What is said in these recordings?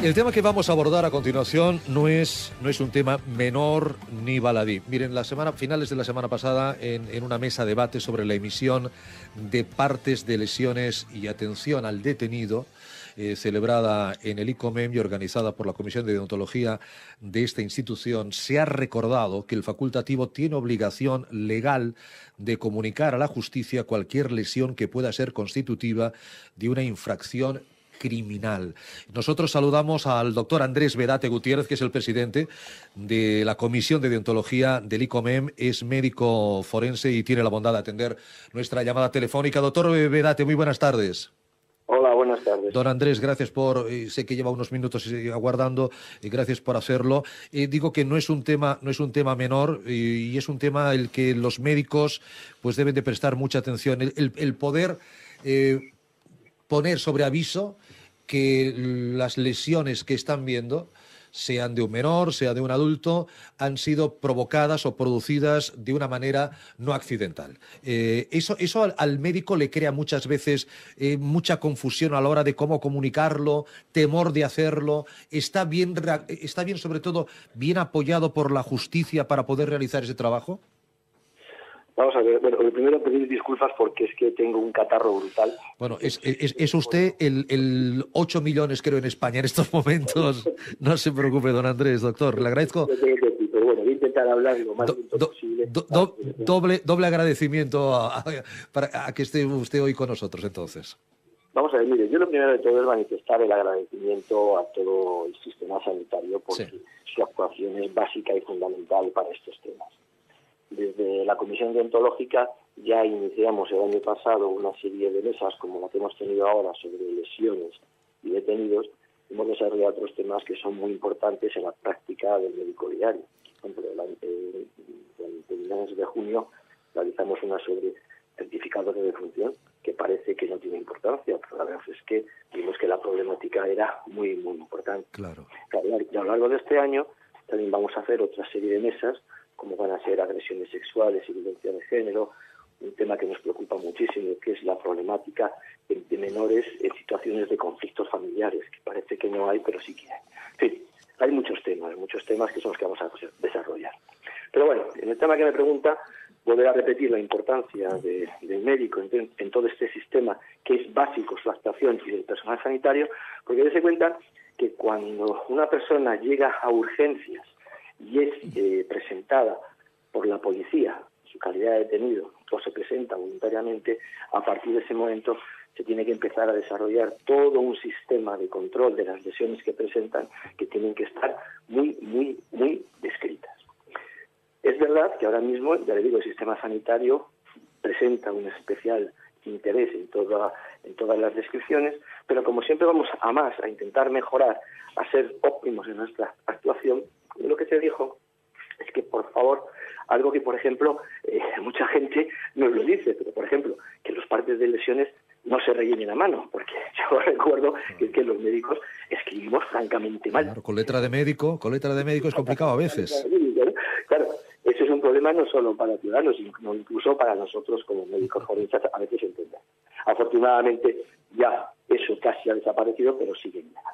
El tema que vamos a abordar a continuación no es un tema menor ni baladí. Miren, finales de la semana pasada, en una mesa de debate sobre la emisión de partes de lesiones y atención al detenido, celebrada en el ICOMEM y organizada por la Comisión de Deontología de esta institución, se ha recordado que el facultativo tiene obligación legal de comunicar a la justicia cualquier lesión que pueda ser constitutiva de una infracción criminal. Nosotros saludamos al doctor Andrés Vedate Gutiérrez, que es el presidente de la Comisión de Deontología del ICOMEM, es médico forense y tiene la bondad de atender nuestra llamada telefónica. Doctor Vedate, muy buenas tardes. Hola, buenas tardes. Don Andrés, gracias por, sé que lleva unos minutos aguardando, y gracias por hacerlo. Digo que no es un tema menor y es un tema el que los médicos pues deben de prestar mucha atención. El poder poner sobre aviso que las lesiones que están viendo, sean de un menor, sea de un adulto, han sido provocadas o producidas de una manera no accidental. Eso al médico le crea muchas veces mucha confusión a la hora de cómo comunicarlo, temor de hacerlo. Está bien sobre todo, bien apoyado por la justicia para poder realizar ese trabajo. Vamos a ver, bueno, primero pedir disculpas porque es que tengo un catarro brutal. Bueno, es usted el 8 millones, creo, en España en estos momentos. No se preocupe, don Andrés, doctor. Le agradezco. Pero bueno, voy a intentar hablar lo más lento posible. Doble agradecimiento a que esté usted hoy con nosotros, entonces. Vamos a ver, mire, yo lo primero de todo es manifestar el agradecimiento a todo el sistema sanitario porque su actuación es básica y fundamental para estos temas. Desde la Comisión Deontológica ya iniciamos el año pasado una serie de mesas como la que hemos tenido ahora sobre lesiones y detenidos. Hemos desarrollado otros temas que son muy importantes en la práctica del médico diario. Por ejemplo, en el mes de junio realizamos una sobre certificados de defunción que parece que no tiene importancia, pero la verdad es que vimos que la problemática era muy, muy importante. Claro. Y a lo largo de este año también vamos a hacer otra serie de mesas como van a ser agresiones sexuales y violencia de género, un tema que nos preocupa muchísimo, que es la problemática de menores en situaciones de conflictos familiares, que parece que no hay, pero sí que hay. En fin, hay muchos temas que son los que vamos a desarrollar. Pero bueno, en el tema que me pregunta, volver a repetir la importancia del médico en todo este sistema, que es básico su actuación, y del personal sanitario, porque dése cuenta que cuando una persona llega a urgencias y es presentada por la policía en su calidad de detenido o se presenta voluntariamente, a partir de ese momento se tiene que empezar a desarrollar todo un sistema de control de las lesiones que presentan que tienen que estar muy, muy, muy descritas. Es verdad que ahora mismo, ya le digo, el sistema sanitario presenta un especial interés en todas las descripciones, pero como siempre vamos a intentar mejorar, a ser óptimos en nuestra actuación. Lo que se dijo es que, por favor, algo que, por ejemplo, mucha gente nos lo dice, pero, por ejemplo, que los partes de lesiones no se rellenen a mano, porque yo recuerdo que los médicos escribimos francamente mal. Claro, con letra de médico es complicado a veces. Claro, eso es un problema no solo para ciudadanos, sino incluso para nosotros como médicos forenses a veces entender. Afortunadamente ya eso casi ha desaparecido, pero sigue en nada.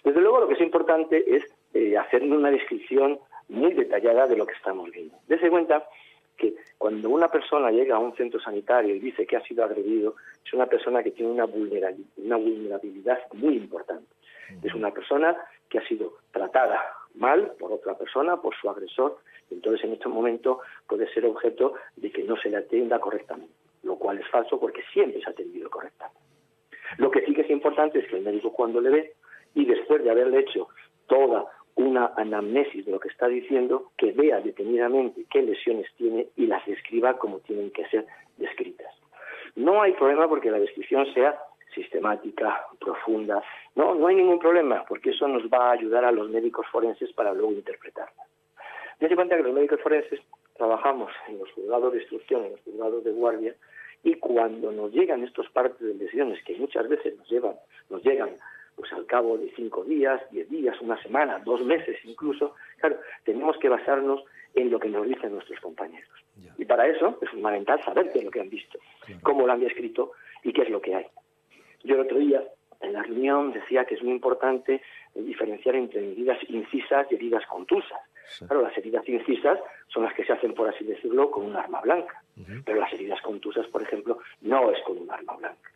Desde luego lo que es importante es hacer una descripción muy detallada de lo que estamos viendo. Dese cuenta que cuando una persona llega a un centro sanitario y dice que ha sido agredido, es una persona que tiene una vulnerabilidad muy importante. Es una persona que ha sido tratada mal por otra persona, por su agresor, y entonces en este momento puede ser objeto de que no se le atienda correctamente, lo cual es falso porque siempre se ha atendido correctamente. Lo que sí que es importante es que el médico, cuando le ve y después de haberle hecho toda una anamnesis de lo que está diciendo, que vea detenidamente qué lesiones tiene y las describa como tienen que ser descritas. No hay problema porque la descripción sea sistemática, profunda. No hay ningún problema, porque eso nos va a ayudar a los médicos forenses para luego interpretarla. Dense cuenta que los médicos forenses trabajamos en los juzgados de instrucción, en los juzgados de guardia, y cuando nos llegan estos partes de lesiones, que muchas veces nos llegan pues al cabo de 5 días, 10 días, una semana, 2 meses incluso, claro, tenemos que basarnos en lo que nos dicen nuestros compañeros. Y para eso es fundamental saber qué es lo que han visto, cómo lo han descrito y qué es lo que hay. Yo el otro día en la reunión decía que es muy importante diferenciar entre heridas incisas y heridas contusas. Sí. Claro, las heridas incisas son las que se hacen, por así decirlo, con un arma blanca, pero las heridas contusas, por ejemplo, no es con un arma blanca.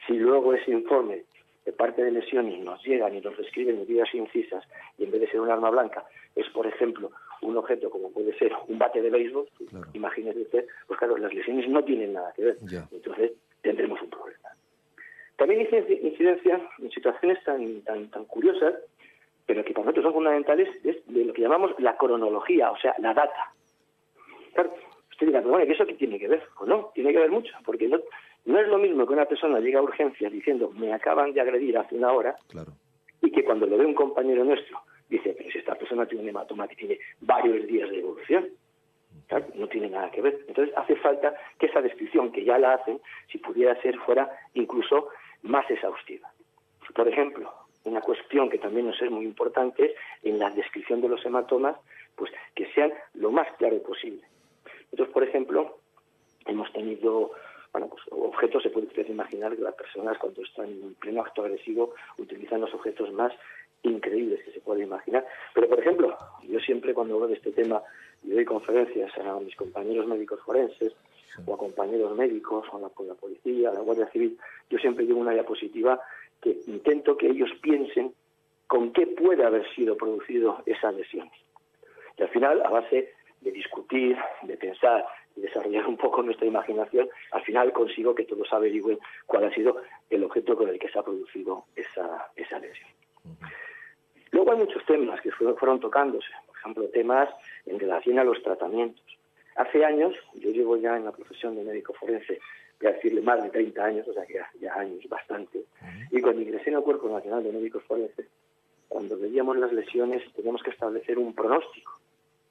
Si luego ese informe de parte de lesiones nos llegan y nos describen heridas incisas y en vez de ser un arma blanca es, por ejemplo, un objeto como puede ser un bate de béisbol, claro. Imagínese usted, pues claro, las lesiones no tienen nada que ver. Ya. Entonces tendremos un problema. También incidencia en situaciones tan curiosas, pero que para nosotros son fundamentales, es de lo que llamamos la cronología, o sea, la data. Claro, usted dirá, pero bueno, ¿eso qué tiene que ver? Pues no, tiene que ver mucho, porque no es lo mismo que una persona llegue a urgencias diciendo me acaban de agredir hace una hora, claro. Y que cuando lo ve un compañero nuestro dice, pero si esta persona tiene un hematoma que tiene varios días de evolución, claro, no tiene nada que ver. Entonces hace falta que esa descripción que ya la hacen, si pudiera ser, fuera incluso más exhaustiva. Por ejemplo, una cuestión que también nos es muy importante es en la descripción de los hematomas, pues que sean lo más claro posible. Entonces, por ejemplo, hemos tenido pues objetos, se puede usted imaginar que las personas cuando están en pleno acto agresivo utilizan los objetos más increíbles que se puede imaginar. Pero, por ejemplo, yo siempre cuando hablo de este tema y doy conferencias a mis compañeros médicos forenses o a compañeros médicos o a la policía, a la Guardia Civil, yo siempre llevo una diapositiva que intento que ellos piensen con qué puede haber sido producido esa lesión. Y al final, a base de discutir, de pensar y desarrollar un poco nuestra imaginación, al final consigo que todos averigüen cuál ha sido el objeto con el que se ha producido esa lesión. Luego hay muchos temas que fueron tocándose, por ejemplo, temas en relación a los tratamientos. Hace años, yo llevo ya en la profesión de médico forense, voy a decirle más de 30 años, o sea que ya años bastante, y cuando ingresé en el Cuerpo Nacional de Médicos Forenses, cuando veíamos las lesiones teníamos que establecer un pronóstico.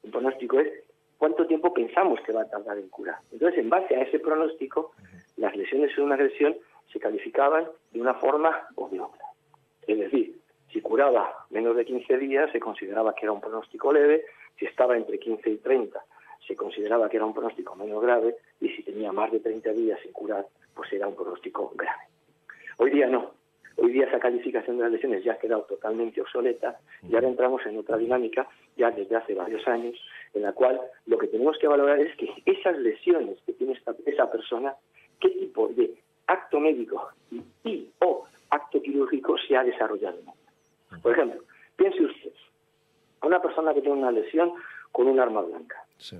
Un pronóstico es cuánto tiempo pensamos que va a tardar en curar. Entonces, en base a ese pronóstico, las lesiones en una agresión se calificaban de una forma o de otra. Es decir, si curaba menos de 15 días, se consideraba que era un pronóstico leve. Si estaba entre 15 y 30, se consideraba que era un pronóstico menos grave. Y si tenía más de 30 días sin curar, pues era un pronóstico grave. Hoy día no. Hoy día esa calificación de las lesiones ya ha quedado totalmente obsoleta y ahora entramos en otra dinámica, ya desde hace varios años, en la cual lo que tenemos que valorar es que esas lesiones que tiene esa persona, qué tipo de acto médico y o acto quirúrgico se ha desarrollado. Por ejemplo, piense usted, a una persona que tiene una lesión con un arma blanca. Sí.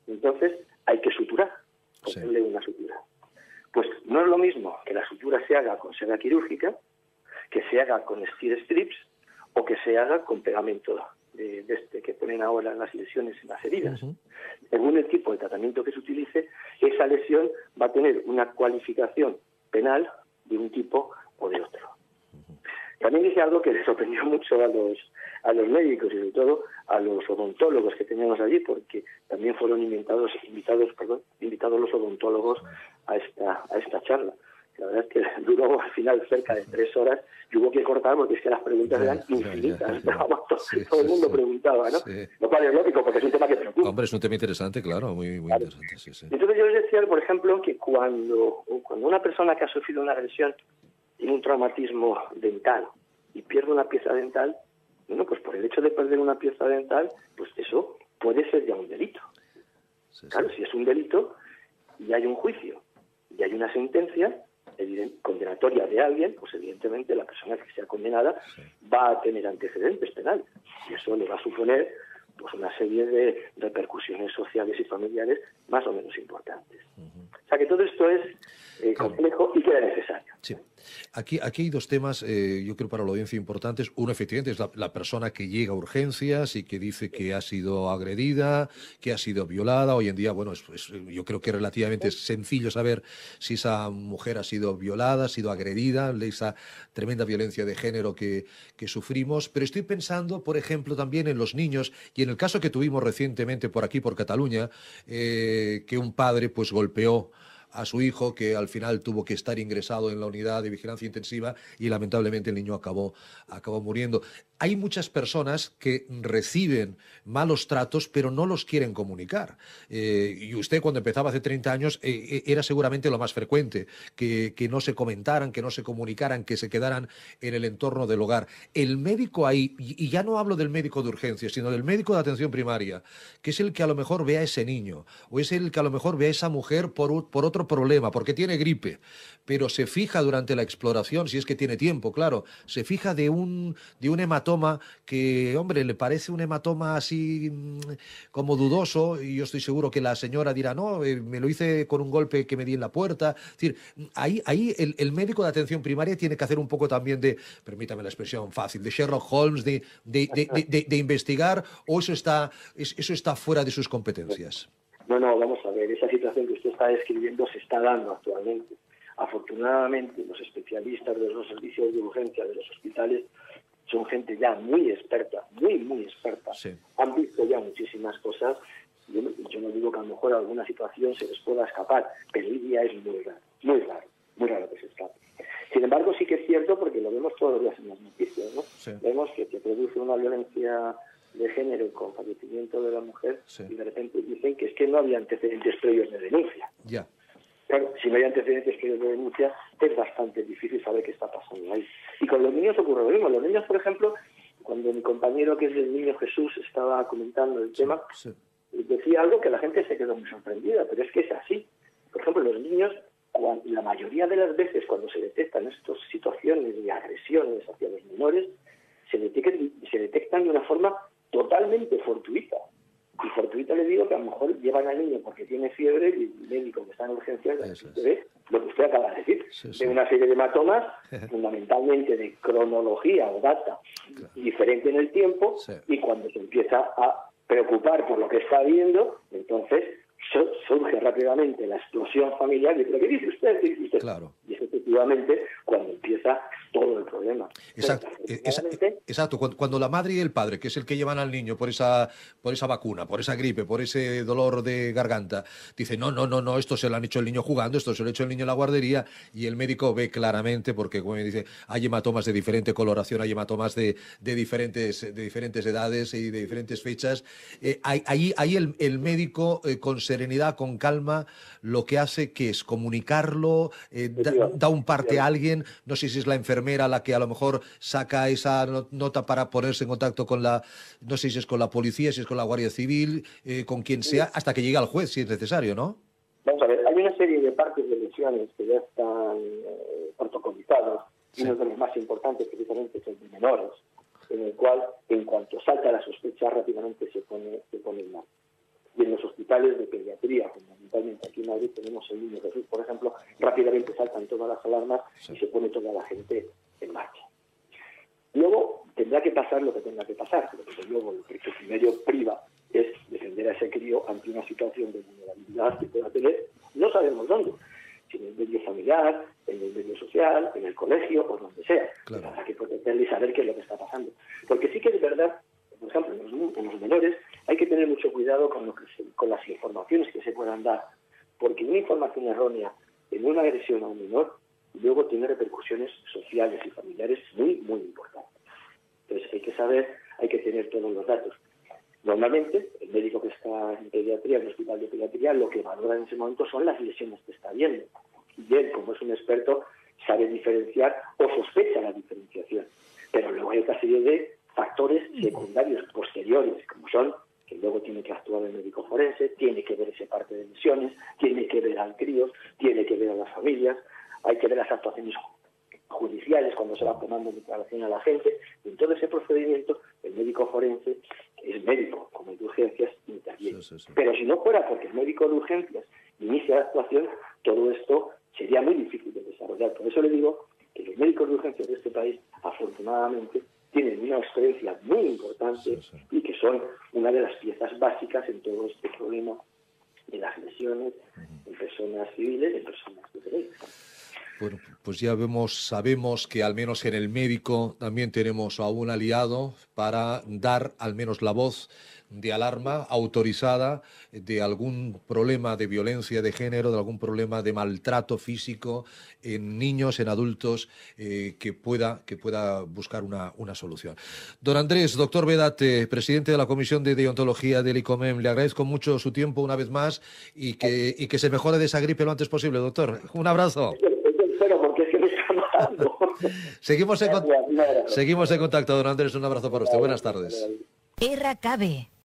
Entonces hay que suturar, ponerle una sutura. Pues no es lo mismo que la sutura se haga con seda quirúrgica, que se haga con steel strips o que se haga con pegamento de este que ponen ahora en las lesiones en las heridas. Según el tipo de tratamiento que se utilice, esa lesión va a tener una cualificación penal de un tipo o de otro. También dice algo que les sorprendió mucho a los médicos y sobre todo a los odontólogos que teníamos allí, porque también fueron invitados los odontólogos a esta charla. La verdad es que duró al final cerca de 3 horas y hubo que cortar porque es que las preguntas eran infinitas. Todo el mundo preguntaba, ¿no? Sí. Lo cual es lógico porque es un tema que preocupa. Hombre, es un tema interesante, claro, muy interesante. Sí. Entonces yo les decía, por ejemplo, que cuando una persona que ha sufrido una agresión tiene un traumatismo dental y pierde una pieza dental, bueno, pues por el hecho de perder una pieza dental, pues eso puede ser ya un delito. Claro, si es un delito y hay un juicio y hay una sentencia condenatoria de alguien, pues evidentemente la persona que sea condenada va a tener antecedentes penales y eso le va a suponer pues una serie de repercusiones sociales y familiares más o menos importantes. O sea que todo esto es complejo y que era necesario. Sí. Aquí hay dos temas, yo creo para la audiencia importantes. Uno, efectivamente, es la persona que llega a urgencias y que dice que ha sido agredida, que ha sido violada. Hoy en día, bueno, yo creo que es relativamente sencillo saber si esa mujer ha sido violada, ha sido agredida, esa tremenda violencia de género que sufrimos. Pero estoy pensando, por ejemplo, también en los niños y en el caso que tuvimos recientemente por aquí, por Cataluña, que un padre pues golpeó a su hijo, que al final tuvo que estar ingresado en la unidad de vigilancia intensiva y lamentablemente el niño acabó muriendo. Hay muchas personas que reciben malos tratos, pero no los quieren comunicar. Y usted, cuando empezaba hace 30 años, era seguramente lo más frecuente, que no se comentaran, que no se comunicaran, que se quedaran en el entorno del hogar. El médico ahí, y ya no hablo del médico de urgencia, sino del médico de atención primaria, que es el que a lo mejor ve a ese niño, o es el que a lo mejor ve a esa mujer por otro problema, porque tiene gripe, pero se fija durante la exploración, si es que tiene tiempo, claro, se fija de un hematoma que, hombre, le parece un hematoma así como dudoso, y yo estoy seguro que la señora dirá, no, me lo hice con un golpe que me di en la puerta. Es decir, ahí el médico de atención primaria tiene que hacer un poco también de, permítame la expresión fácil, de Sherlock Holmes, de investigar, o eso está fuera de sus competencias. No, vamos a ver, esa situación que usted está describiendo se está dando actualmente. Afortunadamente, los especialistas de los servicios de urgencia de los hospitales son gente ya muy experta, muy experta. Sí. Han visto ya muchísimas cosas. Yo no digo que a lo mejor alguna situación se les pueda escapar, pero hoy día es muy raro que se escape. Sin embargo, sí que es cierto, porque lo vemos todos los días en las noticias, ¿no? Sí. Vemos que se produce una violencia de género con fallecimiento de la mujer, sí, y de repente dicen que es que no había antecedentes previos de denuncia. Ya. Claro, si no hay antecedentes previos de denuncia, es bastante difícil saber qué está pasando ahí. Y con los niños ocurre lo mismo. Los niños, por ejemplo, cuando mi compañero, que es el niño Jesús, estaba comentando el tema, decía algo que la gente se quedó muy sorprendida, pero es que es así. Por ejemplo, los niños, la mayoría de las veces cuando se detectan estas situaciones de agresiones hacia los menores, se detectan de una forma totalmente fortuita. Y fortuita le digo que a lo mejor llevan al niño porque tiene fiebre y el médico que está en urgencias ve lo que usted acaba de decir. Ve una serie de hematomas, fundamentalmente de cronología o data diferente en el tiempo, y cuando se empieza a preocupar por lo que está viendo, entonces surge rápidamente la explosión familiar y ¿pero qué dice usted? ¿Qué dice usted? Claro. Y es efectivamente cuando empieza todo el problema. Exacto. Cuando la madre y el padre, que es el que llevan al niño por esa vacuna, por esa gripe, por ese dolor de garganta, dicen, no, esto se lo han hecho el niño jugando, esto se lo ha hecho el niño en la guardería, y el médico ve claramente, porque como me dice, hay hematomas de diferente coloración, hay hematomas de diferentes edades y de diferentes fechas. Ahí el médico con serenidad, con calma, lo que hace que es comunicarlo, da un parte a alguien, no sé si es la enfermera la que a lo mejor saca esa nota para ponerse en contacto con no sé si es con la policía, si es con la Guardia Civil, con quien sea, hasta que llegue al juez si es necesario, ¿no? Vamos a ver, hay una serie de partes de lesiones que ya están protocolizados, y uno de los más importantes precisamente es el de menores, en el cual, en cuanto salta la sospecha, rápidamente se pone en marcha. Y en los hospitales de pediatría, fundamentalmente aquí en Madrid tenemos el Niño Jesús, por ejemplo, rápidamente saltan todas las alarmas y se pone toda la gente en marcha. Luego tendrá que pasar lo que tenga que pasar, pero desde luego lo que primero priva es defender a ese crío ante una situación de vulnerabilidad que pueda tener, no sabemos dónde, si en el medio familiar, en el medio social, en el colegio o donde sea. Claro. Habrá que protegerle y saber qué es lo que está pasando. Porque sí que es verdad, por ejemplo, en los menores hay que tener mucho cuidado con las informaciones que se puedan dar, porque una información errónea en una agresión a un menor luego tiene repercusiones sociales y familiares muy importantes. Entonces hay que saber, hay que tener todos los datos. Normalmente, el médico que está en pediatría, en el hospital de pediatría, lo que valora en ese momento son las lesiones que está viendo. Y él, como es un experto, sabe diferenciar o sospecha la diferenciación. Pero luego hay otra serie de factores secundarios posteriores, como son que luego tiene que actuar el médico forense, tiene que ver ese parte de lesiones, tiene que ver al crío, tiene que ver a las familias, hay que ver las actuaciones judiciales cuando se va tomando declaración a la gente, y en todo ese procedimiento el médico forense, que es médico, como el de urgencias, interviene. Sí. Pero si no fuera porque el médico de urgencias inicia la actuación, todo esto sería muy difícil de desarrollar. Por eso le digo que los médicos de urgencias de este país, afortunadamente, tienen una experiencia muy importante y que son una de las piezas básicas en todo este problema de las lesiones en personas civiles y en personas dependientes. Bueno, pues ya sabemos que al menos en el médico también tenemos a un aliado para dar al menos la voz de alarma autorizada de algún problema de violencia de género, de algún problema de maltrato físico en niños, en adultos, que pueda buscar una solución. Don Andrés, doctor Vedate, presidente de la Comisión de Deontología del ICOMEM, le agradezco mucho su tiempo una vez más y que se mejore de esa gripe lo antes posible, doctor. Un abrazo. Espero, porque es que me está matando. Seguimos en contacto, don Andrés. Un abrazo para usted. Buenas tardes. RKB